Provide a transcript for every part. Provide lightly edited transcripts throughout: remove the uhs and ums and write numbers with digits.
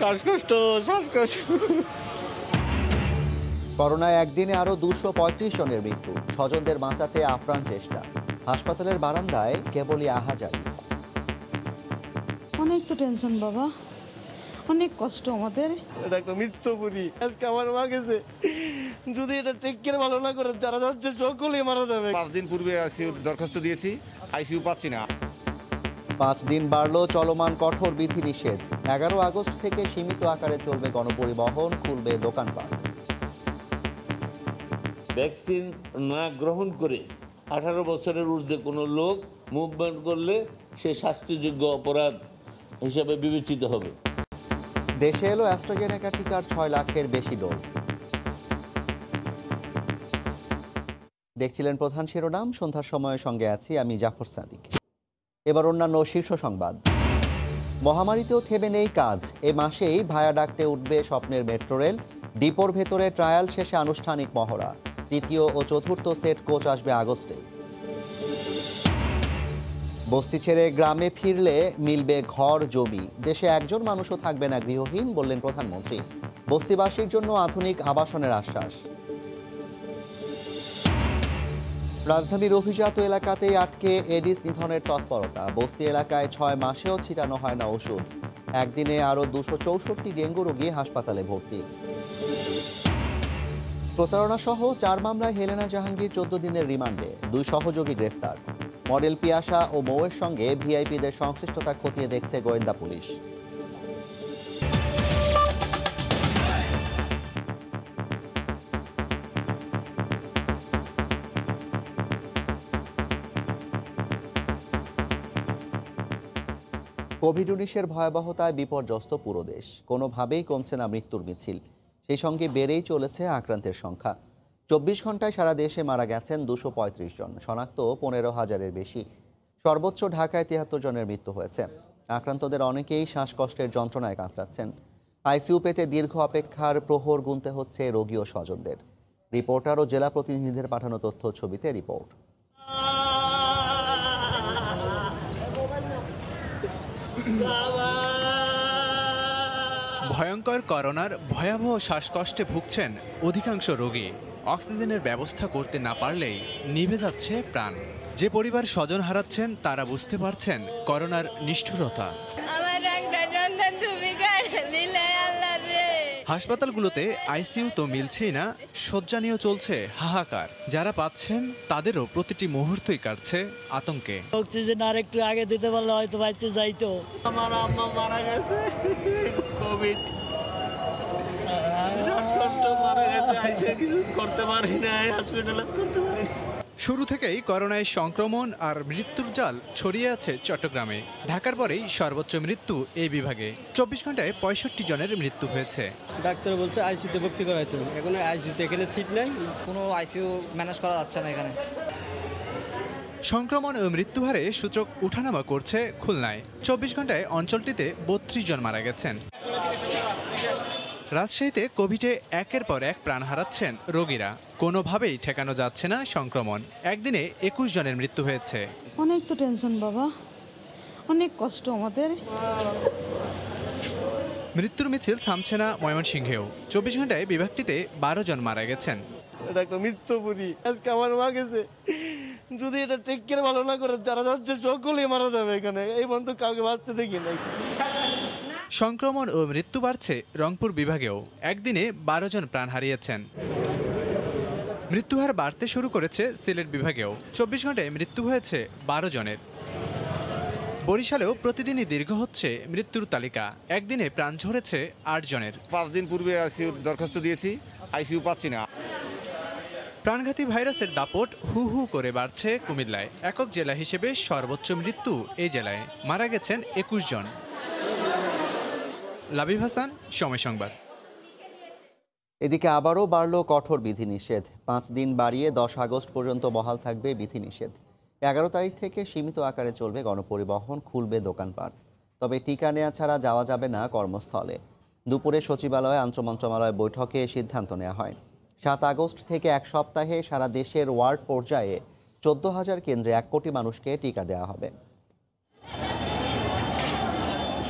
শ্বাসকষ্ট। করোনায় একদিনে আরো 235 জনের মৃত্যু, স্বজনদের বাঁচাতে আপ্রাণ চেষ্টা। হাসপাতালের বারান্দায় কেবলই আহাজারি। অনেক তো টেনশন বাবা, অনেক কষ্ট আমাদের। এটা একটা মৃত্যুপুরী। আজকে আমার মা গেছে, যদি এটা টেক কেয়ার ভালো না করে যারা যাচ্ছে সকলেই মারা যাবে। 5 দিন পূর্বে আইসিইউ দরখাস্ত দিয়েছি, আইসিইউ পাচ্ছি না। 5 দিন বাড়ল চলমান কঠোর বিধিনিষেধ। 11 আগস্ট থেকে সীমিত আকারে চলবে গণপরিবহন, খুলবে দোকানপাট। ভ্যাকসিন না গ্রহণ করে 18 বছরের ঊর্ধ্বে কোনো লোক মুভমেন্ট করলে সে শাস্তিযোগ্য অপরাধ হিসাবে বিবেচিত হবে। দেশে এলো অ্যাস্ট্রাজেনেকা টিকার 6 লাখের বেশি ডোজ। দেখছিলেন প্রধান শিরোনাম, সন্ধ্যার সময়ের সঙ্গে আছি আমি জাফর সাদিক। এবার অন্যান্য শীর্ষ সংবাদ। মহামারীতেও থেমে নেই কাজ। এ মাসেই ভায়াডাক্টে উঠবে স্বপ্নের মেট্রো রেল। ডিপোর ভেতরে ট্রায়াল শেষে আনুষ্ঠানিক মহড়া। তৃতীয় ও চতুর্থ সেট কোচ আসবে আগস্টে। বস্তি ছেড়ে গ্রামে ফিরলে মিলবে ঘর জমি। দেশে একজন মানুষও থাকবে না গৃহহীন, বললেন প্রধানমন্ত্রী। বস্তিবাসীর জন্য আধুনিক আবাসনের আশ্বাস। রাজধানীর অভিজাত এলাকাতেই আটকে এডিস নিধনের তৎপরতা। বস্তি এলাকায় 6 মাসেও ছিটানো হয় না ওষুধ। একদিনে আরও 264 ডেঙ্গু রোগী হাসপাতালে ভর্তি। প্রতারণা সহ 4 মামলায় হেলেনা জাহাঙ্গীর 14 দিনের রিমান্ডে। 2 সহযোগী গ্রেফতার। মডেল পিয়াসা ও মৌয়ের সঙ্গে ভিআইপিদের সংশ্লিষ্টতা খতিয়ে দেখছে গোয়েন্দা পুলিশ। কোভিড-19-এর ভয়াবহতায় বিপর্যস্ত পুরো দেশ। কোনোভাবেই কমছে না মৃত্যুর মিছিল, সেই সঙ্গে বেড়েই চলেছে আক্রান্তের সংখ্যা। 24 ঘন্টায় সারা দেশে মারা গেছেন 235 জন, শনাক্ত 15,000-এর বেশি। সর্বোচ্চ ঢাকায় 73 জনের মৃত্যু হয়েছে। আক্রান্তদের অনেকেই শ্বাসকষ্টের যন্ত্রণায় কাতরাচ্ছেন। আইসিইউ পেতে দীর্ঘ অপেক্ষার প্রহর গুনতে হচ্ছে রোগী ও স্বজনদের। রিপোর্টার ও জেলা প্রতিনিধিদের পাঠানো তথ্য ছবিতে রিপোর্ট। ভয়ঙ্কর করোনার ভয়াবহ শ্বাসকষ্টে ভুগছেন অধিকাংশ রোগী। অক্সিজেনের ব্যবস্থা করতে না পারলেই নিভে যাচ্ছে প্রাণ। যে পরিবার স্বজন হারাচ্ছেন তারা বুঝতে পারছেন করোনার নিষ্ঠুরতা। হাসপাতালগুলোতে আইসিইউ তো মিলছেই না, শয্যা নিয়েও চলছে হাহাকার। যারা পাচ্ছেন তাদেরও প্রতিটি মুহূর্তই কাটছে আতঙ্কে। অক্সিজেন আর একটু আগে দিতে পারলে হয়তো বাঁচতে যাইতো। আমার আম্মা মারা গেছে কোভিড, শ্বাসকষ্ট, মারা গেছে। আইসে কিছু করতে পারি না, হসপিটালাইজ করতে পারি না। শুরু থেকেই করোনায় সংক্রমণ আর মৃত্যুর জাল ছড়িয়ে আছে চট্টগ্রামে। ঢাকার পরেই সর্বোচ্চ মৃত্যু এই বিভাগে। 24 ঘন্টায় 65 জনের মৃত্যু হয়েছে। ডাক্তার বলছে আইসিইউতে ভর্তি করাইতে, এখন আইসিইউতে এখানে সিট নাই, কোনো আইসিইউ ম্যানেজ করা যাচ্ছে না এখানে। সংক্রমণ ও মৃত্যুহারে সূচক উঠানামা করছে খুলনায়। 24 ঘন্টায় অঞ্চলটিতে 32 জন মারা গেছেন। রাজশাহীতে কোভিডে একের পর এক প্রাণ হারাচ্ছেন রোগীরা। কোনোভাবেই ঠেকানো যাচ্ছে না সংক্রমণ। একদিনে 21 জনের মৃত্যু হয়েছে। অনেক তো টেনশন বাবা, অনেক কষ্ট আমাদের। মৃত্যুর মিছিল থামছে না ময়মনসিংহেও। 24 ঘন্টায় বিভাগটিতে 12 জন মারা গেছেন। এটা একটা মৃত্যুপুরী। আজকে আমার মা গেছে, যদি এটা টেক কেয়ার ভালো না করে যারা যাচ্ছে সকলেই মারা যাবে এখানে। এই পর্যন্ত কাউকে বাঁচতে দেখি নাই। সংক্রমণ ও মৃত্যু বাড়ছে রংপুর বিভাগেও। একদিনে 12 জন প্রাণ হারিয়েছেন। মৃত্যুহার বাড়তে শুরু করেছে সিলেট বিভাগেও। 24 ঘন্টায় মৃত্যু হয়েছে 12 জনের। বরিশালেও প্রতিদিনই দীর্ঘ হচ্ছে মৃত্যুর তালিকা। একদিনে প্রাণ ঝরেছে 8 জনের। 5 দিন পূর্বে আইসিইউ দরখাস্ত দিয়েছি, আইসিইউ পাচ্ছি না। প্রাণঘাতী ভাইরাসের দাপট হু হু করে বাড়ছে কুমিল্লায়। একক জেলা হিসেবে সর্বোচ্চ মৃত্যু এই জেলায়, মারা গেছেন 21 জন। লাবিব হাসান, সময় সংবাদ। এদিকে আবারও বাড়ল কঠোর বিধিনিষেধ। 5 দিন বাড়িয়ে 10 আগস্ট পর্যন্ত বহাল থাকবে বিধিনিষেধ। 11 তারিখ থেকে সীমিত আকারে চলবে গণপরিবহন, খুলবে দোকানপাট। তবে টিকা নেওয়া ছাড়া যাওয়া যাবে না কর্মস্থলে। দুপুরে সচিবালয় আন্তঃমন্ত্রণালয় বৈঠকে সিদ্ধান্ত নেওয়া হয়। 7 আগস্ট থেকে এক সপ্তাহে সারা দেশের ওয়ার্ড পর্যায়ে 14,000 কেন্দ্রে 1 কোটি মানুষকে টিকা দেওয়া হবে।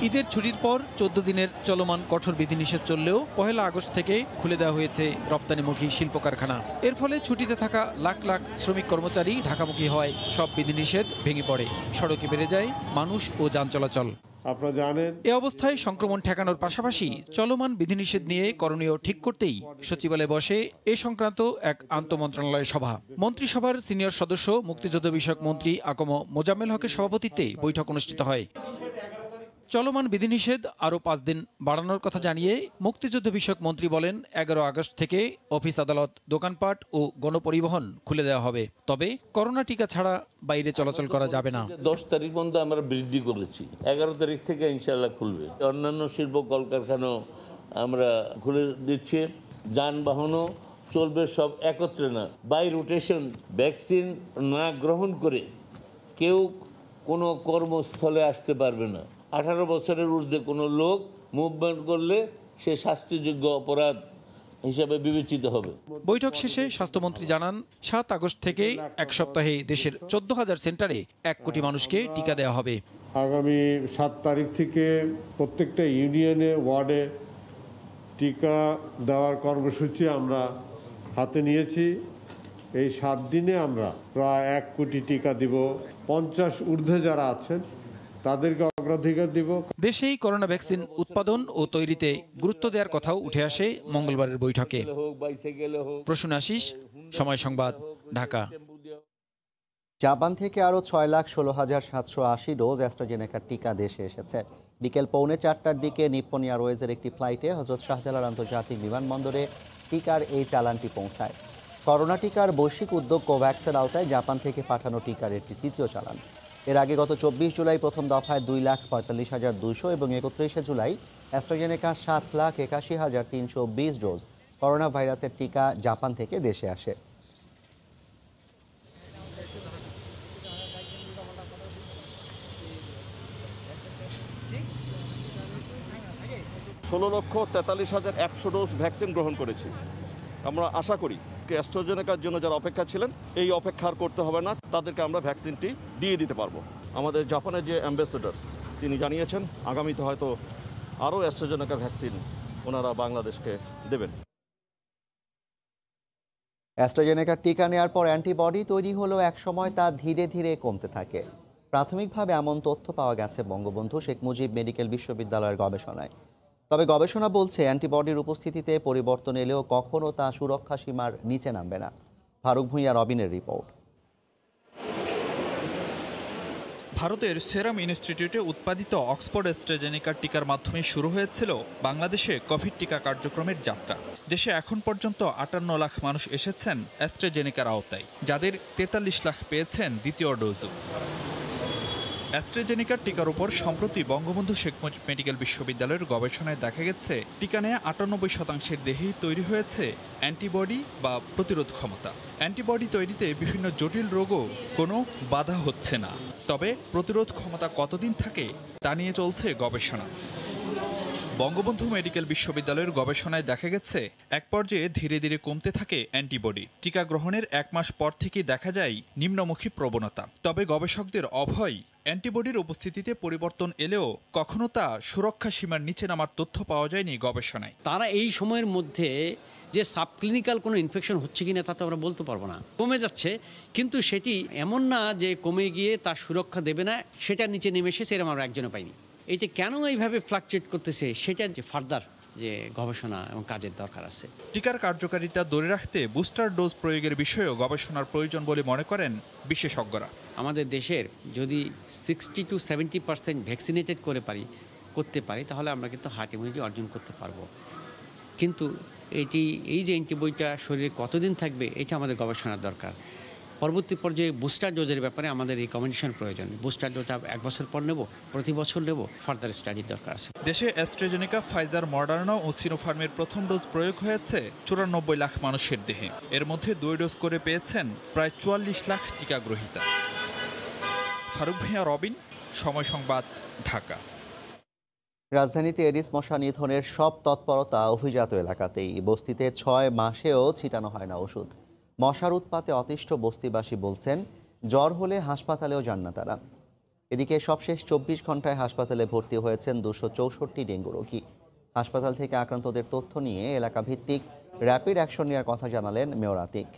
ঈদের ছুটির পর 14 দিনের চলমান কঠোর বিধিনিষেধ চললেও 1 আগস্ট থেকে খুলে দেওয়া হয়েছে রপ্তানিমুখী শিল্প কারখানা। এর ফলে ছুটিতে থাকা লাখ লাখ শ্রমিক কর্মচারী ঢাকামুখী হওয়ায় সব বিধিনিষেধ ভেঙে পড়ে, সড়কে বেড়ে যায় মানুষ ও যান চলাচল। আপনারা জানেন, এ অবস্থায় সংক্রমণ ঠেকানোর পাশাপাশি চলমান বিধিনিষেধ নিয়ে করণীয় ঠিক করতেই সচিবালয়ে বসে এ সংক্রান্ত এক আন্তঃমন্ত্রণালয় সভা। মন্ত্রিসভার সিনিয়র সদস্য মুক্তিযুদ্ধ বিষয়ক মন্ত্রী আকম মোজাম্মেল হকের সভাপতিত্বে বৈঠক অনুষ্ঠিত হয়। চলমান বিধিনিষেধ আরও 5 দিন বাড়ানোর কথা জানিয়ে মুক্তিযুদ্ধ বিষয়ক মন্ত্রী বলেন, 11 আগস্ট থেকে অফিস আদালত, দোকানপাট ও গণপরিবহন খুলে দেওয়া হবে, তবে করোনা টিকা ছাড়া বাইরে চলাচল করা যাবে না। 10 তারিখ পর্যন্ত আমরা বৃদ্ধি করেছি, 11 তারিখ থেকে ইনশাল্লাহ খুলবে। অন্যান্য শিল্প কলকারখানাও আমরা খুলে দিচ্ছি, যানবাহনও চলবে সব একত্রে না, বাই রোটেশন। ভ্যাকসিন না গ্রহণ করে কেউ কোনো কর্মস্থলে আসতে পারবে না। 18 বছরের ঊর্ধ্বে কোনো লোক মুভমেন্ট করলে সে শাস্তিযোগ্য অপরাধ হিসাবে বিবেচিত হবে। বৈঠক শেষে স্বাস্থ্যমন্ত্রী জানান, 7 আগস্ট থেকে এক সপ্তাহে দেশের 14,000 সেন্টারে 1 কোটি মানুষকে টিকা দেওয়া হবে। আগামী 7 তারিখ থেকে প্রত্যেকটা ইউনিয়নে, ওয়ার্ডে টিকা দেওয়ার কর্মসূচি আমরা হাতে নিয়েছি। এই 7 দিনে আমরা প্রায় 1 কোটি টিকা দিব। 50 ঊর্ধ্বে যারা আছেন তাদেরকে অগ্রাধিকার দিব। দেশেই করোনা ভ্যাকসিন উৎপাদন ও তৈরিতে গুরুত্ব দেওয়ার কথাও উঠে আসে মঙ্গলবারের বৈঠকে। প্রসূন আশিস, সময় সংবাদ, ঢাকা। জাপান থেকে আরও 6,16,780 ডোজ অ্যাস্ট্রাজেনেকার টিকা দেশে এসেছে। বিকেল 3:45টার দিকে নিপ্পন এয়ারওয়েজের একটি ফ্লাইটে হযরত শাহজালাল আন্তর্জাতিক বিমানবন্দরে টিকার এই চালানটি পৌঁছায়। করোনা টিকার বৈশ্বিক উদ্যোগ কোভ্যাক্সের আওতায় জাপান থেকে পাঠানো টিকার একটি তৃতীয় চালান। এর আগে গত 24 জুলাই প্রথম দফায় 2,45,200 এবং 31 জুলাই অ্যাস্ট্রাজেনেকা 7,81,320 ডোজ করোনা ভাইরাসের টিকা জাপান থেকে দেশে আসে। 16,43,100 ডোজ ভ্যাকসিন গ্রহণ করেছি। আমরা আশা করি অ্যাস্ট্রাজেনেকার জন্য যারা অপেক্ষা ছিলেন, এই অপেক্ষার করতে হবে না, তাদেরকে আমরা ভ্যাকসিনটি দিয়ে দিতে পারবো। আমাদের জাপানের যে অ্যাম্বাসেডর, তিনি জানিয়েছেন আগামীতে হয়তো আরও অ্যাস্ট্রাজেনেকা ভ্যাকসিন ওনারা বাংলাদেশকে দেবেন। অ্যাস্ট্রাজেনেকার টিকা নেওয়ার পর অ্যান্টিবডি তৈরি হলেও একসময় তা ধীরে ধীরে কমতে থাকে। প্রাথমিকভাবে এমন তথ্য পাওয়া গেছে বঙ্গবন্ধু শেখ মুজিব মেডিকেল বিশ্ববিদ্যালয়ের গবেষণায়। তবে গবেষণা বলছে অ্যান্টিবডির উপস্থিতিতে পরিবর্তন এলেও কখনো তা সুরক্ষা সীমার নিচে নামবে না। ফারুক ভূঁইয়া, রবিনের রিপোর্ট। ভারতের সেরাম ইনস্টিটিউটে উৎপাদিত অক্সফোর্ড অ্যাস্ট্রাজেনেকার টিকার মাধ্যমে শুরু হয়েছিল বাংলাদেশে কোভিড টিকা কার্যক্রমের যাত্রা। দেশে এখন পর্যন্ত 58 লাখ মানুষ এসেছেন অ্যাস্ট্রাজেনেকার আওতায়, যাদের 43 লাখ পেয়েছেন দ্বিতীয় ডোজও। অ্যাস্ট্রাজেনেকার টিকার উপর সম্প্রতি বঙ্গবন্ধু শেখ মুজিব মেডিকেল বিশ্ববিদ্যালয়ের গবেষণায় দেখা গেছে টিকা নেয়া 98% দেহেই তৈরি হয়েছে অ্যান্টিবডি বা প্রতিরোধ ক্ষমতা। অ্যান্টিবডি তৈরিতে বিভিন্ন জটিল রোগও কোনো বাধা হচ্ছে না। তবে প্রতিরোধ ক্ষমতা কতদিন থাকে তা নিয়ে চলছে গবেষণা। বঙ্গবন্ধু মেডিকেল বিশ্ববিদ্যালয়ের গবেষণায় দেখা গেছে এক পর্যায়ে ধীরে ধীরে কমতে থাকে অ্যান্টিবডি। টিকা গ্রহণের 1 মাস পর থেকেই দেখা যায় নিম্নমুখী প্রবণতা। তবে গবেষকদের অভয়, অ্যান্টিবডির উপস্থিতিতে পরিবর্তন এলেও কখনো তা সুরক্ষা সীমার নিচে নামার তথ্য পাওয়া যায়নি গবেষণায়। তারা এই সময়ের মধ্যে যে সাবক্লিনিক্যাল কোনো ইনফেকশন হচ্ছে কিনা তা তো আমরা বলতে পারবো না। কমে যাচ্ছে, কিন্তু সেটি এমন না যে কমে গিয়ে তার সুরক্ষা দেবে না, সেটা নিচে নেমে এসেছে, এরকম আমরা একজনও পাইনি। এইটা কেন এইভাবে ফ্লাকচুয়েট করতেছে, সেটা যে ফার্দার যে গবেষণা এবং কাজের দরকার আছে। টিকার কার্যকারিতা ধরে রাখতে বুস্টার ডোজ প্রয়োগের বিষয়েও গবেষণার প্রয়োজন বলে মনে করেন বিশেষজ্ঞরা। আমাদের দেশের যদি 60 to 70% ভ্যাকসিনেটেড করতে পারি তাহলে আমরা কিন্তু হার্ট ইমিউনিটি অর্জন করতে পারবো। কিন্তু এই যে অ্যান্টিবডিটা শরীরে কতদিন থাকবে, এটা আমাদের গবেষণার দরকার। পরবর্তী পর্যায়ে বুস্টার ডোজের ব্যাপারে আমাদের রিকমেন্ডেশন প্রয়োজন। বুস্টার ডোজটা 1 বছর পর নেব, প্রতি বছর নেব, ফার্দার স্টাডির দরকার আছে। দেশে অ্যাস্ট্রাজেনেকা, ফাইজার, মডার্না ও সিনোফার্মের প্রথম ডোজ প্রয়োগ হয়েছে 94 লাখ মানুষের দেহে। এর মধ্যে 2 ডোজ করে পেয়েছেন প্রায় 44 লাখ টিকা গ্রহীতা। ফারুক ভূঁইয়া, রবিন, সময় সংবাদ, ঢাকা। রাজধানীতে এডিস মশা নিধনের সব তৎপরতা অভিজাত এলাকাতেই। বস্তিতে 6 মাসেও ছিটানো হয় না ওষুধ। মশার উৎপাতে অতিষ্ঠ বস্তিবাসী বলছেন, জ্বর হলে হাসপাতালেও যান না তারা। এদিকে সবশেষ 24 ঘন্টায় হাসপাতালে ভর্তি হয়েছেন 264 ডেঙ্গু রোগী। হাসপাতাল থেকে আক্রান্তদের তথ্য নিয়ে এলাকা ভিত্তিক র্যাপিড অ্যাকশন নেওয়ার কথা জানালেন মেয়র আতিক।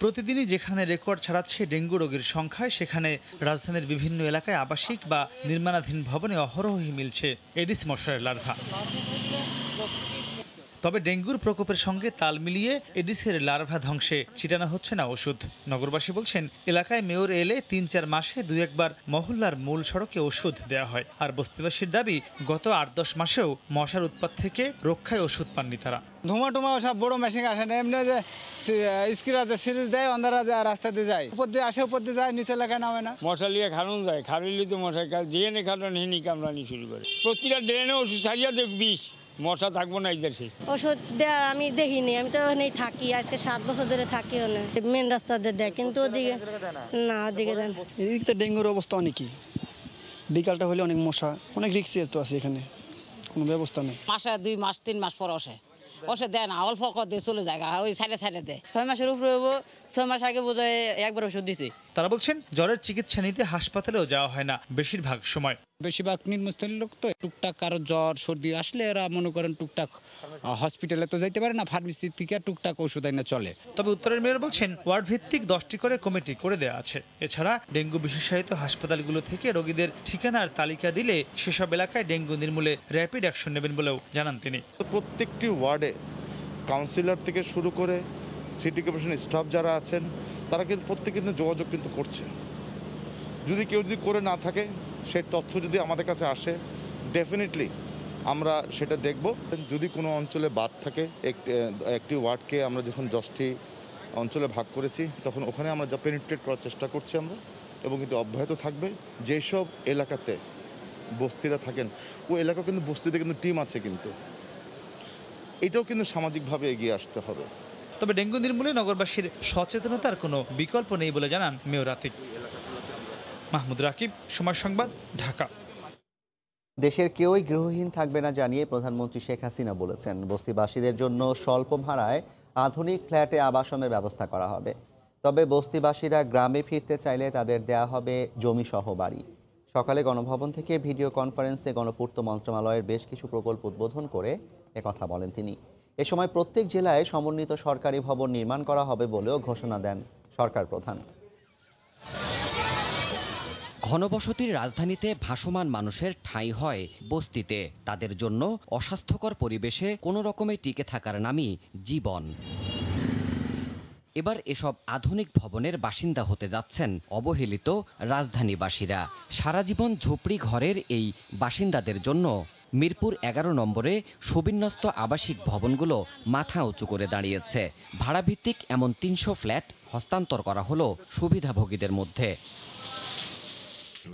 প্রতিদিনই যেখানে রেকর্ড ছাড়াচ্ছে ডেঙ্গু রোগীর সংখ্যায়, সেখানে রাজধানীর বিভিন্ন এলাকায় আবাসিক বা নির্মাণাধীন ভবনে অহরহই মিলছে এডিস মশার লার্ভা। তবে ডেঙ্গুর প্রকোপের সঙ্গে তাল মিলিয়ে এডিসের লার্ভা ধ্বংসে ছিটানো হচ্ছে না ওষুধ। নগরবাসী বলছেন, এলাকায় মেয়র এলে 3-4 মাসে 2-1 বার মহল্লার মূল সড়কে ওষুধ দেওয়া হয়। আর বস্তিবাসীর দাবি, গত 8-10 মাসেও মশার উৎপাত থেকে রক্ষায় ওষুধ পাননি তারা। ধোঁয়া টোমা সব বড় মেশিন আসে না, এমনি যে স্ক্রিনে সিরিজ দেয়, অন্ধারা যায়, রাস্তাতে যায়, উপর দিয়ে আসে, উপর দিয়ে যায়, নিচে এলাকায় নামে না। মশা লিয়ে খারণ যায়, খারিলি তো মশাই দিয়ে নে খারণ হিনি কামড়ানি শুরু করে। প্রতিটা ড্রেনে ওষুধ ছাড়িয়া দেখ 20 মশা থাকবো না। দেশে ওষুধ দেয় আমি দেখিনি, আমি তো ওখানেই থাকি, আজকে 7 বছর ধরে থাকি ওখানে। মেন রাস্তাতে দেয়, কিন্তু ওদিকে না, ওদিকে দেন। এদিকে তো ডেঙ্গুর অবস্থা অনেকই, বিকালটা হলে অনেক মশা, অনেক রিক্সি তো আছে এখানে, কোনো ব্যবস্থা নেই। মাসে 2 মাস 3 মাস পর ওষে দেয় না, অল্প দিয়ে চলে যায়, ওই সাইডে দেয়। 6 মাসের উপরে হবো, 6 মাস আগে বোধহয় একবার ওষুধ দিছে। তারা বলছেন, জ্বরের চিকিৎসা নিতে হাসপাতালেও যাওয়া হয় না বেশিরভাগ সময়। বেশিরভাগ নিম্নস্থলীয় লোক তো টুকটাক কারো জ্বর সর্দি আসলে এরা মনে করেন টুকটাক হসপিটালে তো যাইতে পারে না, ফার্মেসি থেকে টুকটাক ওষুধ আইনা চলে। তবে উত্তরের মেয়র বলছেন, ওয়ার্ড ভিত্তিক 10টি করে কমিটি করে দেওয়া আছে। এছাড়া ডেঙ্গু বিশেষায়িত হাসপাতালগুলো থেকে রোগীদের ঠিকানার তালিকা দিলে সেসব এলাকায় ডেঙ্গু নির্মূলে র্যাপিড অ্যাকশন নেবেন বলেও জানান তিনি। প্রত্যেকটি ওয়ার্ডে কাউন্সিলর থেকে শুরু করে সিটি কর্পোরেশন স্টাফ যারা আছেন, তারা কিন্তু প্রত্যেকে কিন্তু যোগাযোগ কিন্তু করছে। যদি কেউ যদি করে না থাকে, সেই তথ্য যদি আমাদের কাছে আসে, ডেফিনেটলি আমরা সেটা দেখব। যদি কোনো অঞ্চলে বাদ থাকে, একটি ওয়ার্ডকে আমরা যখন 10টি অঞ্চলে ভাগ করেছি, তখন ওখানে আমরা যা পেনিট্রেট করার চেষ্টা করছি আমরা, এবং এটি অব্যাহত থাকবে। যেসব এলাকাতে বস্তিরা থাকেন, ওই এলাকা কিন্তু বস্তিতে কিন্তু টিম আছে, কিন্তু এটাও কিন্তু সামাজিকভাবে এগিয়ে আসতে হবে। তবে ডেঙ্গু নির্মূলে নগরবাসীর সচেতনতার কোনো বিকল্প নেই বলে জানান মেয়র আতিক। মাহমুদ রাকিব, সময় সংবাদ, ঢাকা। দেশের কেউই গৃহহীন থাকবে না জানিয়ে প্রধানমন্ত্রী শেখ হাসিনা বলেছেন, বস্তিবাসীদের জন্য স্বল্প ভাড়ায় আধুনিক ফ্ল্যাটে আবাসনের ব্যবস্থা করা হবে। তবে বস্তিবাসীরা গ্রামে ফিরতে চাইলে তাদের দেয়া হবে জমিসহ বাড়ি। সকালে গণভবন থেকে ভিডিও কনফারেন্সে গণপূর্ত মন্ত্রণালয়ের বেশ কিছু প্রকল্প উদ্বোধন করে একথা বলেন তিনি। এ সময় প্রত্যেক জেলায় সমন্বিত সরকারি ভবন নির্মাণ করা হবে বলেও ঘোষণা দেন সরকার প্রধান। ঘনবসতির রাজধানীতে ভাসমান মানুষের ঠাঁই হয় বস্তিতে। তাদের জন্য অস্বাস্থ্যকর পরিবেশে কোনো রকমে টিকে থাকার নামই জীবন। এবার এসব আধুনিক ভবনের বাসিন্দা হতে যাচ্ছেন অবহেলিত রাজধানীবাসীরা। সারা জীবন ঝুপড়ি ঘরের এই বাসিন্দাদের জন্য মিরপুর 11 নম্বরে সুবিন্যস্ত আবাসিক ভবনগুলো মাথা উঁচু করে দাঁড়িয়েছে। ভাড়াভিত্তিক এমন 300 ফ্ল্যাট হস্তান্তর করা হলো সুবিধাভোগীদের মধ্যে।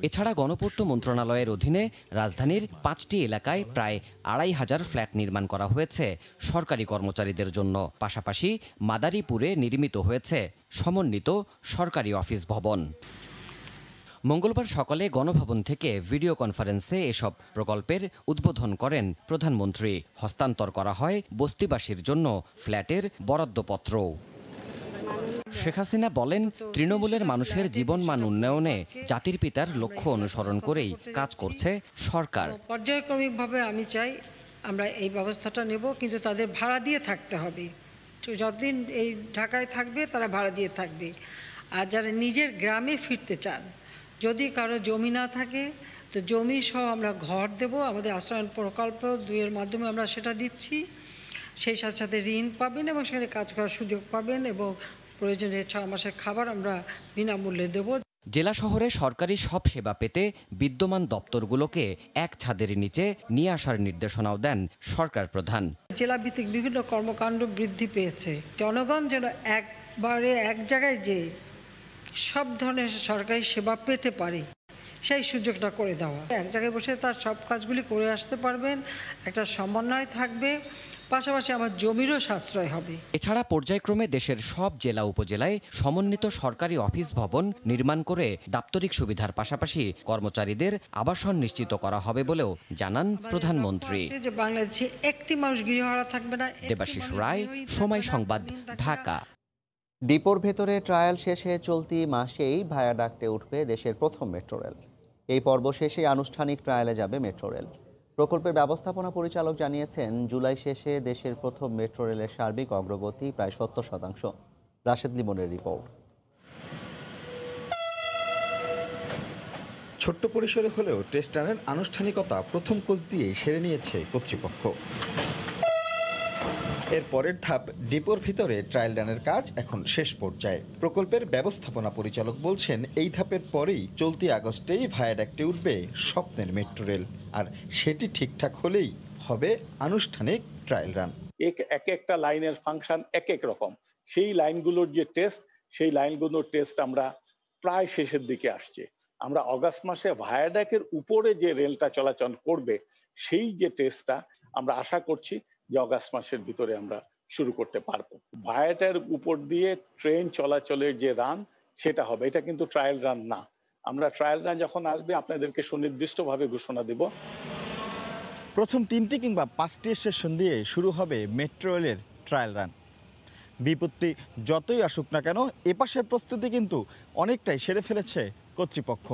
এছাড়া গণপূর্ত মন্ত্রণালয়ের অধীনে রাজধানীর 5টি এলাকায় প্রায় 2500 ফ্ল্যাট নির্মাণ করা হয়েছে সরকারি কর্মচারীদের জন্য। পাশাপাশি মাদারীপুরে নির্মিত হয়েছে সমন্বিত সরকারি অফিস ভবন। মঙ্গলবার সকালে গণভবন থেকে ভিডিও কনফারেন্সে এসব প্রকল্পের উদ্বোধন করেন প্রধানমন্ত্রী। হস্তান্তর করা হয় বস্তিবাসীর জন্য ফ্ল্যাটের বরাদ্দপত্র। শেখ হাসিনা বলেন, তৃণমূলের মানুষের জীবনমান উন্নয়নে জাতির পিতার লক্ষ্য অনুসরণ করেই কাজ করছে সরকার। পর্যায়ক্রমিকভাবে আমি চাই আমরা এই ব্যবস্থাটা নেব, কিন্তু তাদের ভাড়া দিয়ে থাকতে হবে। যতদিন এই ঢাকায় থাকবে তারা ভাড়া দিয়ে থাকবে। আর যারা নিজের গ্রামে ফিরতে চান, যদি কারো জমি না থাকে, তো জমি সহ আমরা ঘর দেব। আমাদের আশ্রয়ণ প্রকল্প 2-এর মাধ্যমে আমরা সেটা দিচ্ছি। সেই সাথে সাথে ঋণ পাবেন এবং সেখানে কাজ করার সুযোগ পাবেন, এবং প্রয়োজনে 6 মাসের খাবার আমরা বিনামূল্যে দেব। জেলা শহরে সরকারি সব সেবা পেতে বিদ্যমান দপ্তরগুলোকে এক ছাদের নিচে নিয়ে আসার নির্দেশনাও দেন সরকার প্রধান। জেলা ভিত্তিক বিভিন্ন কর্মকাণ্ড বৃদ্ধি পেয়েছে। জনগণ যেন একবারে এক জায়গায় যে সব ধরনের সরকারি সেবা পেতে পারে, সেই সুযোগটা করে দেওয়া। এক জায়গায় বসে তার সব কাজগুলি করে আসতে পারবেন, একটা সমন্বয় থাকবে, পাশাপাশি আমার জমিরও সাশ্রয় হবে। এছাড়া পর্যায়ক্রমে দেশের সব জেলা উপজেলায় সমন্বিত সরকারি অফিস ভবন নির্মাণ করে দাপ্তরিক সুবিধার পাশাপাশি কর্মচারীদের আবাসন নিশ্চিত করা হবে বলেও জানান প্রধানমন্ত্রী। যে বাংলাদেশে একটি মানুষ গৃহহারা থাকবে না। দেবাশিস রায়, সময় সংবাদ, ঢাকা। ডিপোর ভেতরে ট্রায়াল শেষে চলতি মাসেই ভায়াডাক্টে উঠবে দেশের প্রথম মেট্রো রেল। এই পর্ব শেষে আনুষ্ঠানিক ট্রায়ালে যাবে মেট্রো রেল। প্রকল্পের ব্যবস্থাপনা পরিচালক জানিয়েছেন, জুলাই শেষে দেশের প্রথম মেট্রো রেলের সার্বিক অগ্রগতি প্রায় 70%। রাশেদ লিমনের রিপোর্ট। ছোট্ট পরিসরে হলেও টেস্ট রানের আনুষ্ঠানিকতা প্রথম কোচ দিয়েই সেরে নিয়েছে কর্তৃপক্ষ। এর পরের ধাপ ডিপোর ভিতরে ট্রায়াল রানের কাজ এখন শেষ পর্যায়ে। প্রকল্পের ব্যবস্থাপনা পরিচালক বলছেন, এই ধাপের পরেই চলতি আগস্টেই ভায়াডাক্টে উঠবে স্বপ্নের মেট্রো রেল, আর সেটি ঠিকঠাক হলেই হবে আনুষ্ঠানিক ট্রায়াল রান। এক একটা লাইনের ফাংশন এক এক রকম, সেই লাইনগুলোর যে টেস্ট, সেই লাইনগুলোর টেস্ট আমরা প্রায় শেষের দিকে আসছে। আমরা অগাস্ট মাসে ভায়াডাকের উপরে যে রেলটা চলাচল করবে, সেই যে টেস্টটা আমরা আশা করছি যে অগাস্ট মাসের ভিতরে আমরা শুরু করতে পারবো। ভায়াডাকের উপর দিয়ে ট্রেন চলাচলের যে রান, সেটা হবে। এটা কিন্তু ট্রায়াল রান না। আমরা ট্রায়াল রান যখন আসবে আপনাদেরকে সুনির্দিষ্টভাবে ঘোষণা দেব। প্রথম 3টি কিংবা 5টি স্টেশন দিয়ে শুরু হবে মেট্রো রেলের ট্রায়াল রান। বিপত্তি যতই আসুক না কেন, এপাশের প্রস্তুতি কিন্তু অনেকটাই সেরে ফেলেছে কর্তৃপক্ষ।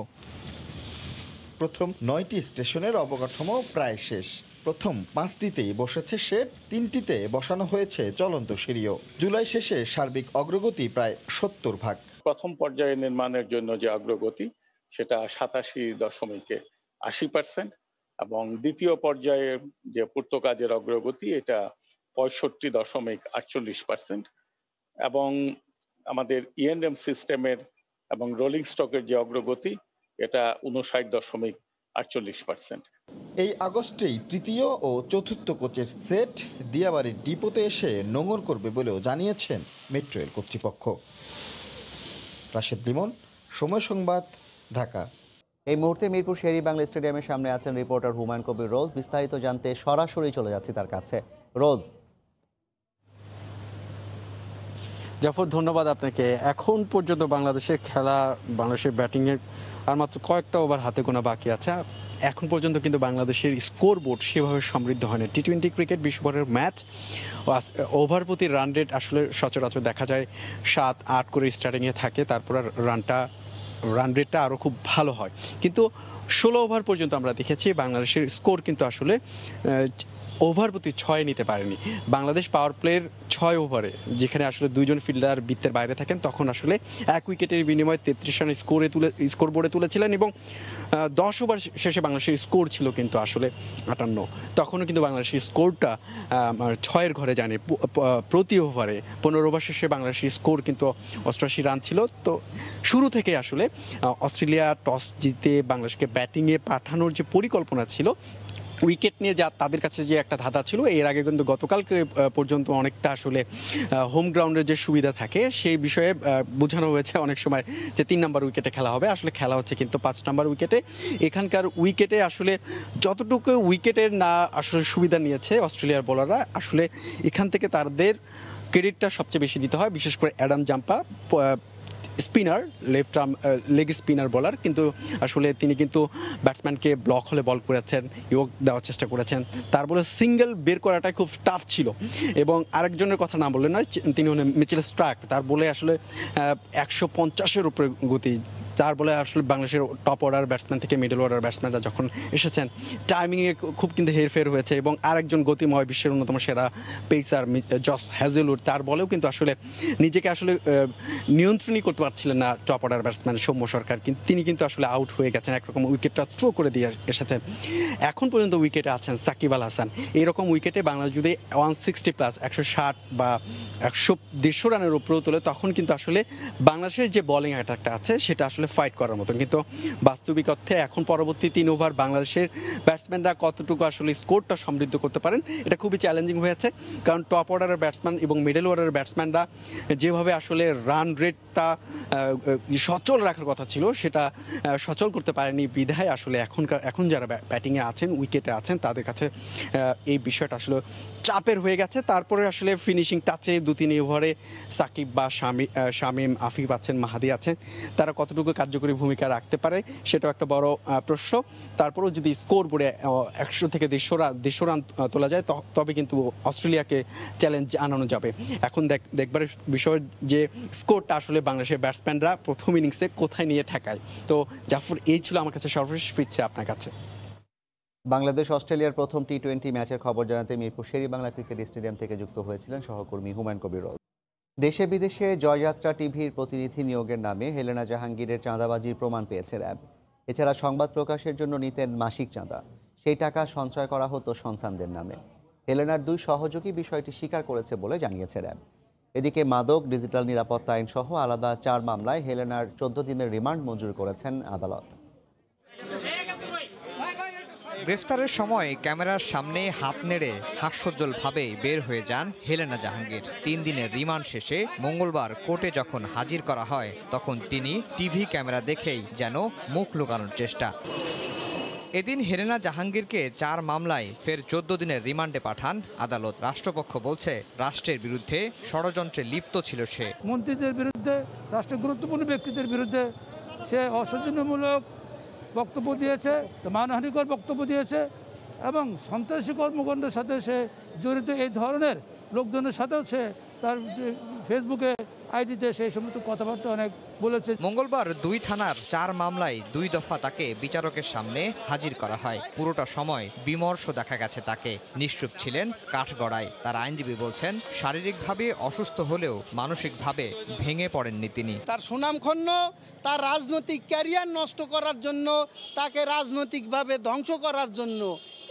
প্রথম 9টি স্টেশনের অবকাঠামো প্রায় শেষ। প্রথম 5টিতেই বসেছে শেড, 3টিতে বসানো হয়েছে চলন্ত সিঁড়িও। জুলাই শেষে সার্বিক অগ্রগতি প্রায় 70%। প্রথম পর্যায়ে নির্মাণের জন্য যে অগ্রগতি, সেটা 87.80%, এবং দ্বিতীয় পর্যায়ে যে পূর্ত কাজের অগ্রগতি, এটা 65.48%, এবং আমাদের ইএনএম সিস্টেমের এবং রোলিং স্টকের যে অগ্রগতি, এটা 59.48%। এই আগস্টেই তৃতীয় ও চতুর্থ কোচের সেট দিয়াবাড়ির ডিপোতে এসে নোঙর করবে বলেও জানিয়েছেন মেট্রো রেল কর্তৃপক্ষ। রাশেদ লিমন, সময় সংবাদ, ঢাকা। এই মুহূর্তে মিরপুর শেরি বাংলা স্টেডিয়ামের সামনে আছেন রিপোর্টার হুমায়ুন কবির রোজ। বিস্তারিত জানতে সরাসরি চলে যাচ্ছি তার কাছে। রোজ। জাফর, ধন্যবাদ আপনাকে। এখন পর্যন্ত বাংলাদেশের খেলা, বাংলাদেশের ব্যাটিংয়ের আর মাত্র কয়েকটা ওভার হাতে গোনা বাকি আছে। এখন পর্যন্ত কিন্তু বাংলাদেশের স্কোর বোর্ড সেভাবে সমৃদ্ধ হয়নি। টি-20 ক্রিকেট বিশ্বভরের ম্যাচ, ওভার প্রতি রান রেট আসলে সচরাচর দেখা যায় 7-8 করে স্টার্টিংয়ে থাকে, তারপর রান রেটটা আরও খুব ভালো হয়। কিন্তু 16 ওভার পর্যন্ত আমরা দেখেছি বাংলাদেশের স্কোর কিন্তু আসলে ওভার প্রতি 6 নিতে পারেনি। বাংলাদেশ পাওয়ার প্লের 6 ওভারে, যেখানে আসলে 2জন ফিল্ডার বৃত্তের বাইরে থাকেন, তখন আসলে 1 উইকেটের বিনিময়ে 33 রান স্কোর বোর্ডে তুলেছিলেন, এবং 10 ওভার শেষে বাংলাদেশের স্কোর ছিল কিন্তু আসলে 58। তখনও কিন্তু বাংলাদেশের স্কোরটা 6-এর ঘরে যায়নি। প্রতি ওভারে 15 ওভার শেষে বাংলাদেশের স্কোর কিন্তু 88 রান ছিল। তো শুরু থেকে আসলে অস্ট্রেলিয়া টস জিতে বাংলাদেশকে ব্যাটিংয়ে পাঠানোর যে পরিকল্পনা ছিল, উইকেট নিয়ে যা তাদের কাছে যে একটা ধাঁধা ছিল, এর আগে কিন্তু গতকালকে পর্যন্ত অনেকটা আসলে হোম গ্রাউন্ডের যে সুবিধা থাকে সেই বিষয়ে বোঝানো হয়েছে অনেক সময় যে 3 নম্বর উইকেটে খেলা হবে। আসলে খেলা হচ্ছে কিন্তু 5 নম্বর উইকেটে। এখানকার উইকেটে আসলে যতটুকু উইকেটের না আসলে সুবিধা নিয়েছে অস্ট্রেলিয়ার বোলাররা, আসলে এখান থেকে তাদের ক্রেডিটটা সবচেয়ে বেশি দিতে হয়, বিশেষ করে Adam Zampa, spinner, left arm leg spinner bowler, কিন্তু আসলে তিনি কিন্তু ব্যাটসম্যানকে ব্লক হলে বল করেছেন, ইয়ক দেওয়ার চেষ্টা করেছেন, তার বলে সিঙ্গেল বের করাটা খুব টাফ ছিল। এবং আরেকজনের কথা না বললে নয়, তিনি হলেন মিচেল স্টার্ক, তার বলে আসলে 150-এর উপরে গতি, তার বলে আসলে বাংলাদেশের টপ অর্ডার ব্যাটসম্যান থেকে মিডল অর্ডার ব্যাটসম্যানরা যখন এসেছেন, টাইমিংয়ে খুব কিন্তু হেরফের হয়েছে। এবং আরেকজন গতিময় বিশ্বের অন্যতম সেরা পেসার জস হ্যাজেলউড, তার বলেও কিন্তু আসলে নিজেকে আসলে নিয়ন্ত্রণই করতে পারছিলেন না টপ অর্ডার ব্যাটসম্যান সৌম্য সরকার, কিন্তু তিনি কিন্তু আসলে আউট হয়ে গেছেন, একরকম উইকেটটা থ্রো করে দিয়ে এসেছেন। এখন পর্যন্ত উইকেটে আছেন সাকিব আল হাসান। এইরকম উইকেটে বাংলাদেশ যদি 160+ 160 বা 150 রানের উপরেও তোলে, তখন কিন্তু আসলে বাংলাদেশের যে বোলিং অ্যাটাকটা আছে সেটা আসলে ফাইট করার মতন। কিন্তু বাস্তবিক অর্থে এখন পরবর্তী 3 ওভার বাংলাদেশের ব্যাটসম্যানরা কতটুকু আসলে স্কোরটা সমৃদ্ধ করতে পারেন, এটা খুবই চ্যালেঞ্জিং হয়েছে। কারণ টপ অর্ডারের ব্যাটসম্যান এবং মিডল অর্ডারের ব্যাটসম্যানরা যেভাবে আসলে রান রেটটা সচল রাখার কথা ছিল, সেটা সচল করতে পারেনি বিধায় আসলে এখন যারা ব্যাটিংয়ে আছেন, উইকেটে আছেন, তাদের কাছে এই বিষয়টা আসলে চাপের হয়ে গেছে। তারপরে আসলে ফিনিশিং টাচে 2-3 ওভারে সাকিব বা শামীম, আফিফ আছেন, মাহাদি আছেন, তারা কতটুকু কার্যকরী ভূমিকা রাখতে পারে সেটাও একটা বড় প্রশ্ন। তারপরেও যদি স্কোর বোর্ডে 100 থেকে 150 রান তোলা যায় তবে কিন্তু অস্ট্রেলিয়াকে চ্যালেঞ্জ আনানো যাবে। এখন দেখবার বিষয় যে স্কোরটা আসলে বাংলাদেশের ব্যাটসম্যানরা প্রথম ইনিংসে কোথায় নিয়ে ঠেকায়। তো জাফর, এই ছিল আমার কাছে সর্বশেষ, ফিরছে আপনার কাছে। বাংলাদেশ অস্ট্রেলিয়ার প্রথম টি-20 ম্যাচের খবর জানাতে মিরপুর শেরি বাংলা ক্রিকেট স্টেডিয়াম থেকে যুক্ত হয়েছিলেন সহকর্মী হুমায়ুন কবির। দেশে বিদেশে জয়যাত্রা টিভির প্রতিনিধি নিয়োগের নামে হেলেনা জাহাঙ্গীরের চাঁদাবাজির প্রমাণ পেয়েছে র্যাব। এছাড়া সংবাদ প্রকাশের জন্য নিতেন মাসিক চাঁদা, সেই টাকা সঞ্চয় করা হতো সন্তানদের নামে। হেলেনার 2 সহযোগী বিষয়টি স্বীকার করেছে বলে জানিয়েছে র্যাব। এদিকে মাদক, ডিজিটাল নিরাপত্তা আইন সহ আলাদা 4 মামলায় হেলেনার 14 দিনের রিমান্ড মঞ্জুর করেছেন আদালত। গ্রেফতারের সময় ক্যামেরার সামনে হাত নেড়ে হাস্যোজ্জ্বলভাবে বের হয়ে যান হেলেনা জাহাঙ্গীর। 3 দিনের রিমান্ড শেষে মঙ্গলবার কোর্টে যখন হাজির করা হয় তখন তিনি টিভি ক্যামেরা দেখেই যেন মুখ লুকানোর চেষ্টা। এদিন হেলেনা জাহাঙ্গীরকে 4 মামলায় ফের 14 দিনের রিমান্ডে পাঠান আদালত। রাষ্ট্রপক্ষ বলছে রাষ্ট্রের বিরুদ্ধে ষড়যন্ত্রে লিপ্ত ছিল সে। মন্ত্রীদের বিরুদ্ধে, রাষ্ট্রের গুরুত্বপূর্ণ ব্যক্তিদের বিরুদ্ধে সে অসৌজন্যমূলক বক্তব্য দিয়েছে, মানহানিকর বক্তব্য দিয়েছে এবং সন্ত্রাসী কর্মকাণ্ডের সাথে সে জড়িত এই ধরনের লোকজনের সাথেও সে তার ফেসবুকে আইডিতে সেই সমস্ত কথাবার্তা অনেক বলেছে। মঙ্গলবার 2 থানার 4 মামলায় 2 দফা তাকে বিচারকের সামনে হাজির করা হয়। পুরোটা সময় বিমর্ষ দেখা গেছে তাকে, নিশ্চুপ ছিলেন কাঠগড়ায়। তার আইনজীবী বলছেন শারীরিকভাবে অসুস্থ হলেও মানসিকভাবে ভেঙে পড়েননি তিনি। তার সুনামক্ষণ্ণ, তার রাজনৈতিক ক্যারিয়ার নষ্ট করার জন্য, তাকে রাজনৈতিকভাবে ধ্বংস করার জন্য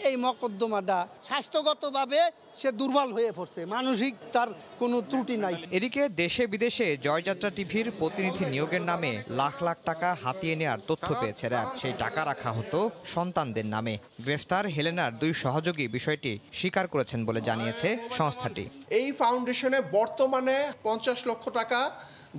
এই মকদ্দমাটা, স্বাস্থ্যগতভাবে সে দুর্বল হয়ে পড়ছে, মানসিক তার কোনো ত্রুটি নাই। এদিকে দেশে বিদেশে জয়যাত্রা টিভির প্রতিনিধি নিয়োগের নামে লাখ লাখ টাকা হাতিয়ে নেওয়ার তথ্য পেয়েছে র্যাব। সেই টাকা রাখা হতো সন্তানদের নামে। গ্রেফতার হেলেনার 2 সহযোগী বিষয়টি স্বীকার করেছেন বলে জানিয়েছে সংস্থাটি। এই ফাউন্ডেশনে বর্তমানে 50 লক্ষ টাকা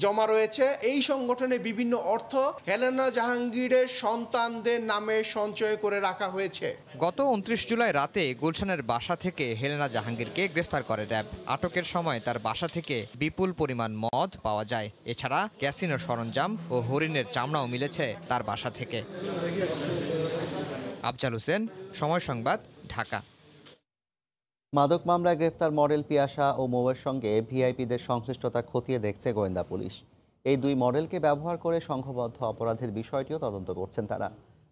জমা রয়েছে। এই সংগঠনে বিভিন্ন অর্থ হেলেনা জাহাঙ্গীরের সন্তানদের নামে সঞ্চয় করে রাখা হয়েছে। গত 29 জুলাই রাতে গুলশানের বাসা থেকে হেলেনা জাহাঙ্গীরকে গ্রেফতার করে র্যাব। আটকের সময় তার বাসা থেকে বিপুল পরিমাণ মদ পাওয়া যায়। এছাড়া ক্যাসিনো সরঞ্জাম ও হরিণের চামড়াও মিলেছে তার বাসা থেকে। আফজাল হোসেন, সময় সংবাদ, ঢাকা। মাদক মামলায় গ্রেফতার মডেল পিয়াসা ও মৌয়ের সঙ্গে ভিআইপিদের সংশ্লিষ্টতা খতিয়ে দেখছে গোয়েন্দা পুলিশ। এই 2 মডেলকে ব্যবহার করে সংঘবদ্ধ অপরাধের বিষয়টিও তদন্ত করছেন তারা।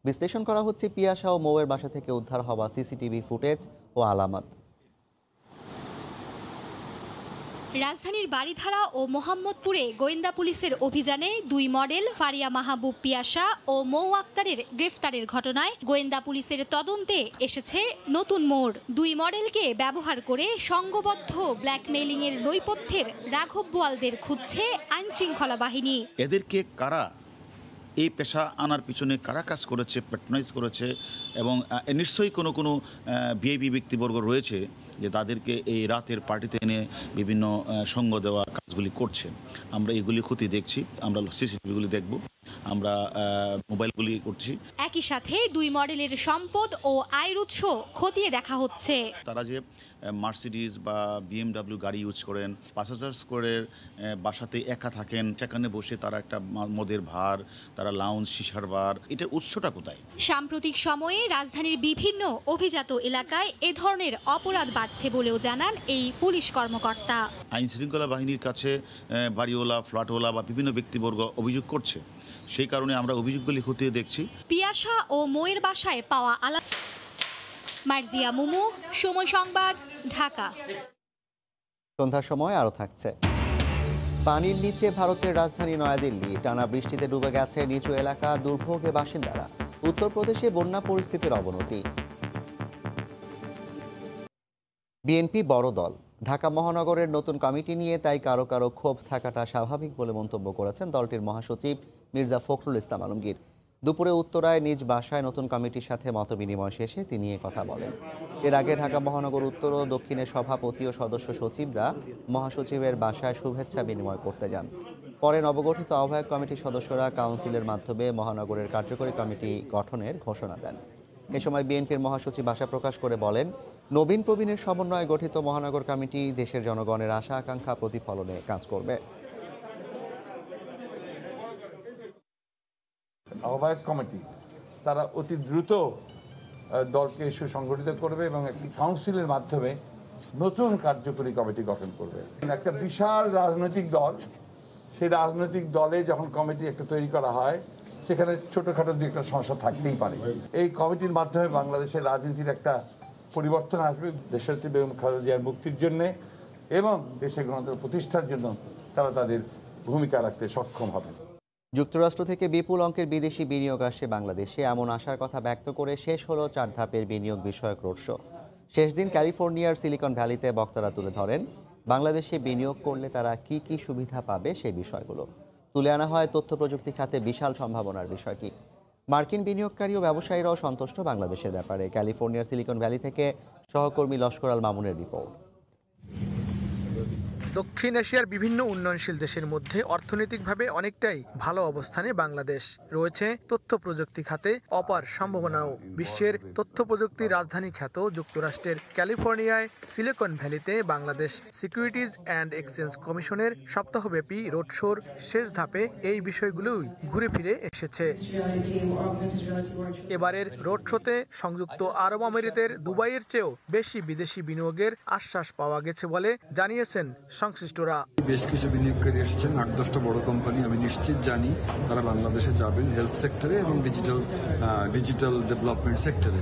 বিশ্লেষণ করা হচ্ছে পিয়াসা ও মৌয়ের বাসা থেকে উদ্ধার হওয়া সিসিটিভি ফুটেজ ও আলামত। রাজধানীর বারিধারা ও মোহাম্মদপুরে গোয়েন্দা পুলিশের অভিযানে 2 মডেল ফারিয়া মাহবুব পিয়াসা ও মৌ আক্তারের গ্রেফতারের ঘটনায় গোয়েন্দা পুলিশের তদন্তে এসেছে নতুন মোড়। 2 মডেলকে ব্যবহার করে সংঘবদ্ধ ব্ল্যাকমেইলিংয়ের নৈপথ্যের রাঘব বোয়ালদের খুঁজছে আইনশৃঙ্খলা বাহিনী। এদেরকে কারা এই পেশা আনার পিছনে কারা কাজ করেছে, প্যাট্রনাইজ করেছে এবং নিশ্চয়ই কোনো ভিআইপি ব্যক্তিবর্গ রয়েছে যে তাদেরকে এই রাতের পার্টিতে এনে বিভিন্ন সঙ্গ দেওয়া কাজগুলি করছে। আমরা এগুলি ক্ষতি দেখছি, আমরা সিসিটিভিগুলি দেখব, আমরা মোবাইলগুলি করছি। একই সাথে 2 মডেলের সম্পদ ও আয়ের উৎস খতিয়ে দেখা হচ্ছে। তারা যে মার্সিডিজ বা BMW গাড়ি ইউজ করেন, 5000 স্কোয়ারের বাসাতে একা থাকেন, সেখানে বসে তারা একটা মদের ভার, তারা লাউঞ্জ, শিশার বার, এটার উৎসটা কোথায়? সাম্প্রতিক সময়ে রাজধানীর বিভিন্ন অভিজাত এলাকায় এ ধরনের অপরাধ বাড়ছে বলেও জানান এই পুলিশ কর্মকর্তা। আইন শৃঙ্খলা বাহিনীর কাছে বাড়িওয়ালা, ফ্ল্যাটওয়ালা বা বিভিন্ন ব্যক্তিবর্গ অভিযোগ করছে, সেই কারণে আমরা অভিযোগগুলি খতিয়ে দেখছি। পিয়াসা ও মৌয়ের বাসায় পাওয়া মার্জিয়া মুমু, সময় সংবাদ, ঢাকা। সন্ধ্যার সময় আরও থাকছে। পানির নিচে ভারতের রাজধানী নয়াদিল্লি, টানা বৃষ্টিতে ডুবে গেছে নিচু এলাকা, দুর্ভোগে বাসিন্দারা। উত্তরপ্রদেশে বন্যা পরিস্থিতির অবনতি। বিএনপি বড় দল, ঢাকা মহানগরের নতুন কমিটি নিয়ে তাই কারো কারো ক্ষোভ থাকাটা স্বাভাবিক বলে মন্তব্য করেছেন দলটির মহাসচিব মির্জা ফখরুল ইসলাম আলমগীর। দুপুরে উত্তরায় নিজ বাসায় নতুন কমিটির সাথে মতবিনিময় শেষে তিনি এ কথা বলেন। এর আগে ঢাকা মহানগর উত্তর ও দক্ষিণের সভাপতি ও সদস্য সচিবরা মহাসচিবের বাসায় শুভেচ্ছা বিনিময় করতে যান। পরে নবগঠিত আহ্বায়ক কমিটির সদস্যরা কাউন্সিলের মাধ্যমে মহানগরের কার্যকরী কমিটি গঠনের ঘোষণা দেন। এ সময় বিএনপির মহাসচিব আশা প্রকাশ করে বলেন, নবীন প্রবীণের সমন্বয়ে গঠিত মহানগর কমিটি দেশের জনগণের আশা আকাঙ্ক্ষা প্রতিফলনে কাজ করবে। আহ্বায়ক কমিটি তারা অতি দ্রুত দলকে সুসংগঠিত করবে এবং একটি কাউন্সিলের মাধ্যমে নতুন কার্যকরী কমিটি গঠন করবে। একটা বিশাল রাজনৈতিক দল, সেই রাজনৈতিক দলে যখন কমিটি একটা তৈরি করা হয় সেখানে ছোটোখাটো দু একটা সমস্যা থাকতেই পারে। এই কমিটির মাধ্যমে বাংলাদেশের রাজনীতির একটা পরিবর্তন আসবে দেশের বেগম খালেদা জিয়ার মুক্তির জন্যে এবং দেশের গণতন্ত্র প্রতিষ্ঠার জন্য তারা তাদের ভূমিকা রাখতে সক্ষম হবে। যুক্তরাষ্ট্র থেকে বিপুল অঙ্কের বিদেশি বিনিয়োগ আসছে বাংলাদেশে, এমন আশার কথা ব্যক্ত করে শেষ হলো 4 ধাপের বিনিয়োগ বিষয়ক রোড শো। শেষ দিন ক্যালিফোর্নিয়ার সিলিকন ভ্যালিতে বক্তারা তুলে ধরেন বাংলাদেশে বিনিয়োগ করলে তারা কি কি সুবিধা পাবে সেই বিষয়গুলো। তুলে আনা হয় তথ্য প্রযুক্তি খাতে বিশাল সম্ভাবনার বিষয়টি। মার্কিন বিনিয়োগকারী ও ব্যবসায়ীরাও সন্তুষ্ট বাংলাদেশের ব্যাপারে। ক্যালিফোর্নিয়ার সিলিকন ভ্যালি থেকে সহকর্মী লস্কর আল মামুনের রিপোর্ট। দক্ষিণ এশিয়ার বিভিন্ন উন্নয়নশীল দেশের মধ্যে অর্থনৈতিকভাবে অনেকটাই ভালো অবস্থানে বাংলাদেশ। রয়েছে তথ্য প্রযুক্তি খাতে অপার সম্ভাবনাও। বিশ্বের তথ্য প্রযুক্তির রাজধানী খ্যাত যুক্তরাষ্ট্রের ক্যালিফোর্নিয়ায় সিলিকন ভ্যালিতে বাংলাদেশ সিকিউরিটিজ অ্যান্ড এক্সচেঞ্জ কমিশনের সপ্তাহব্যাপী রোড শোর শেষ ধাপে এই বিষয়গুলোই ঘুরে ফিরে এসেছে। এবারের রোড শোতে সংযুক্ত আরব আমিরাতের দুবাইয়ের চেয়েও বেশি বিদেশি বিনিয়োগের আশ্বাস পাওয়া গেছে বলে জানিয়েছেন সংশ্লিষ্টরা। বেশ কিছু বিনিয়োগকারী এসেছেন, 8-10টা বড় কোম্পানি। আমি নিশ্চিত জানি তারা বাংলাদেশে যাবেন হেলথ সেক্টরে এবং ডিজিটাল ডেভেলপমেন্ট সেক্টরে।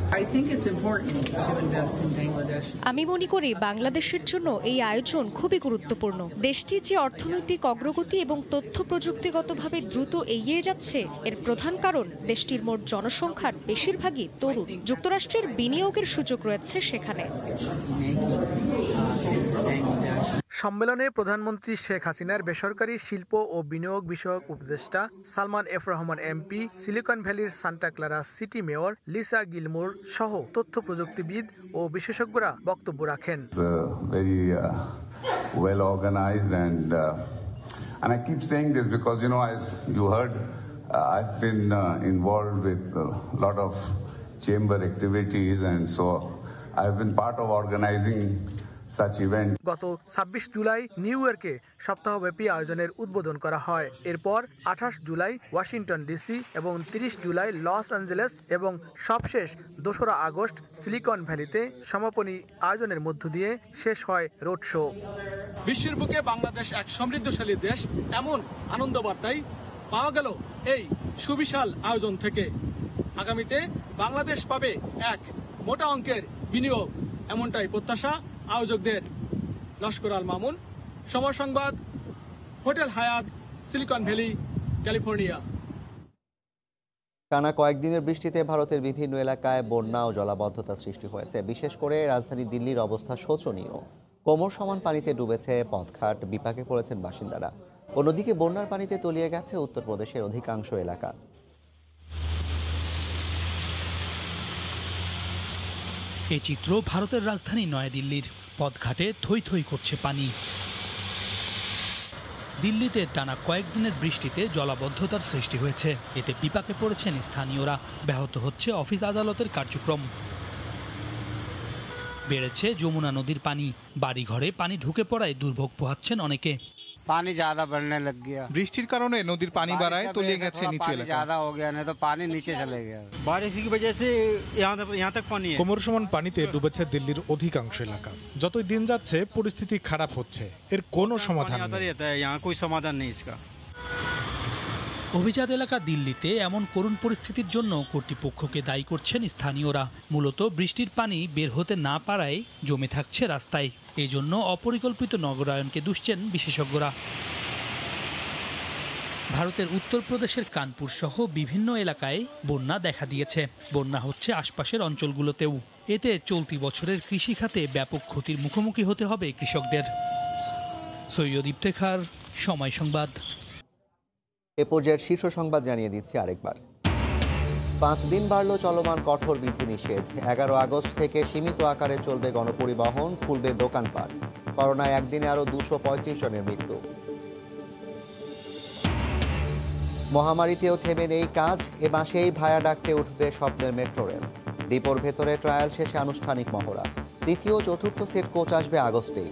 আমি মনে করি বাংলাদেশের জন্য এই আয়োজন খুবই গুরুত্বপূর্ণ। দেশটি যে অর্থনৈতিক অগ্রগতি এবং তথ্য প্রযুক্তিগতভাবে দ্রুত এগিয়ে যাচ্ছে এর প্রধান কারণ দেশটির মোট জনসংখ্যার বেশিরভাগই তরুণ। যুক্তরাষ্ট্রের বিনিয়োগের সুযোগ রয়েছে সেখানে। সম্মেলনে প্রধানমন্ত্রী শেখ হাসিনার বেসরকারি শিল্প ও বিনিয়োগ বিষয়ক উপদেষ্টা Salman F Rahman MP, silicon ভ্যালির Santa Clara city mayor Lisa Gilmore সহ তথ্য প্রযুক্তিবিদ ও বিশেষজ্ঞরা বক্তব্য রাখেন। Well organized and I keep saying this because you heard I've been involved with a lot of chamber activities and so I've been part of organizing গত 26 July new ইয়র্কে সপ্তাহব্যাপী আয়োজনের উদ্বোধন করা হয়। এরপর 28 জুলাই ওয়াশিংটন ডিসি এবং 30 জুলাই লস অ্যাঞ্জেলেস এবং সবশেষ 2রা আগস্ট সিলিকন ভ্যালিতে সমাপনী আয়োজনের মধ্য দিয়ে শেষ হয় রোড শো। বিশ্বের বুকে বাংলাদেশ এক সমৃদ্ধশালী দেশ, এমন আনন্দ বার্তাই পাওয়া গেল এই সুবিশাল আয়োজন থেকে। আগামীতে বাংলাদেশ পাবে এক মোটা অঙ্কের বিনিয়োগ, এমনটাই প্রত্যাশা আয়োজকদের। লস্কর আল মামুন, সময় সংবাদ, হোটেল হায়াত, সিলিকন ভ্যালি, ক্যালিফোর্নিয়া। টানা কয়েকদিনের বৃষ্টিতে ভারতের বিভিন্ন এলাকায় বন্যা ও জলাবদ্ধতা সৃষ্টি হয়েছে। বিশেষ করে রাজধানী দিল্লির অবস্থা শোচনীয়। কোমর সমান পানিতে ডুবেছে পথঘাট, বিপাকে পড়েছেন বাসিন্দারা। অন্যদিকে বন্যার পানিতে তলিয়ে গেছে উত্তরপ্রদেশের অধিকাংশ এলাকা। এই চিত্র ভারতের রাজধানী নয়াদিল্লির পথঘাটে থই থই করছে পানি। দিল্লিতে টানা কয়েকদিনের বৃষ্টিতে জলাবদ্ধতার সৃষ্টি হয়েছে। এতে বিপাকে পড়েছেন স্থানীয়রা। ব্যাহত হচ্ছে অফিস আদালতের কার্যক্রম। বেড়েছে যমুনা নদীর পানি। বাড়িঘরে পানি ঢুকে পড়ায় দুর্ভোগ পোহাচ্ছেন অনেকে। पानी ज्यादा बढ़ने लग गया। বৃষ্টির কারণে নদীর পানি বাড়ায় তলিয়ে গেছে নিচু এলাকা। ज्यादा हो गया नहीं तो पानी नीचे चले गया। बारिश की वजह से यहाँ तक पानी है। কোমর সমান পানিতে ডুবেছে দিল্লির অধিকাংশ এলাকা। যতই দিন যাচ্ছে পরিস্থিতি খারাপ হচ্ছে, এর কোনো সমাধান নেই। यहाँ कोई समाधान नहीं इसका। অভিজাত এলাকা দিল্লিতে এমন করুণ পরিস্থিতির জন্য কর্তৃপক্ষকে দায়ী করছেন স্থানীয়রা। মূলত বৃষ্টির পানি বের হতে না পারায় জমে থাকছে রাস্তায়। এই জন্য অপরিকল্পিত নগরায়নকে দুষছেন বিশেষজ্ঞরা। ভারতের উত্তরপ্রদেশের কানপুর সহ বিভিন্ন এলাকায় বন্যা দেখা দিয়েছে। বন্যা হচ্ছে আশপাশের অঞ্চলগুলোতেও। এতে চলতি বছরের কৃষি খাতে ব্যাপক ক্ষতির মুখোমুখি হতে হবে কৃষকদের। সৈয়দ ইফতেখার, সময় সংবাদ। এ পর্যায়ের শীর্ষ সংবাদ জানিয়ে দিচ্ছি আরেকবার। 5 দিন বাড়ল চলমান কঠোর বিধিনিষেধ। 11 আগস্ট থেকে সীমিত আকারে চলবে গণপরিবহন, খুলবে দোকানপাট। করোনায় একদিনে আরও 235 জনের মৃত্যু। মহামারীতেও থেমে নেই কাজ। এ মাসেই ভায়াডাক্টে উঠবে স্বপ্নের মেট্রো রেল। ডিপোর ভেতরে ট্রায়াল শেষে আনুষ্ঠানিক মহড়া। তৃতীয় ও চতুর্থ সেট কোচ আসবে আগস্টেই।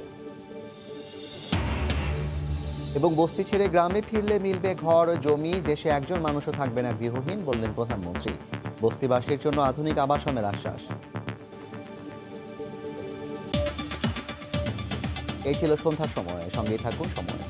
এবং বস্তি ছেড়ে গ্রামে ফিরলে মিলবে ঘর জমি, দেশে একজন মানুষও থাকবে না গৃহহীন, বললেন প্রধানমন্ত্রী। বস্তিবাসীর জন্য আধুনিক আবাসনের আশ্বাস। এই ছিল সন্ধ্যার সময়, সঙ্গেই থাকুন সময়।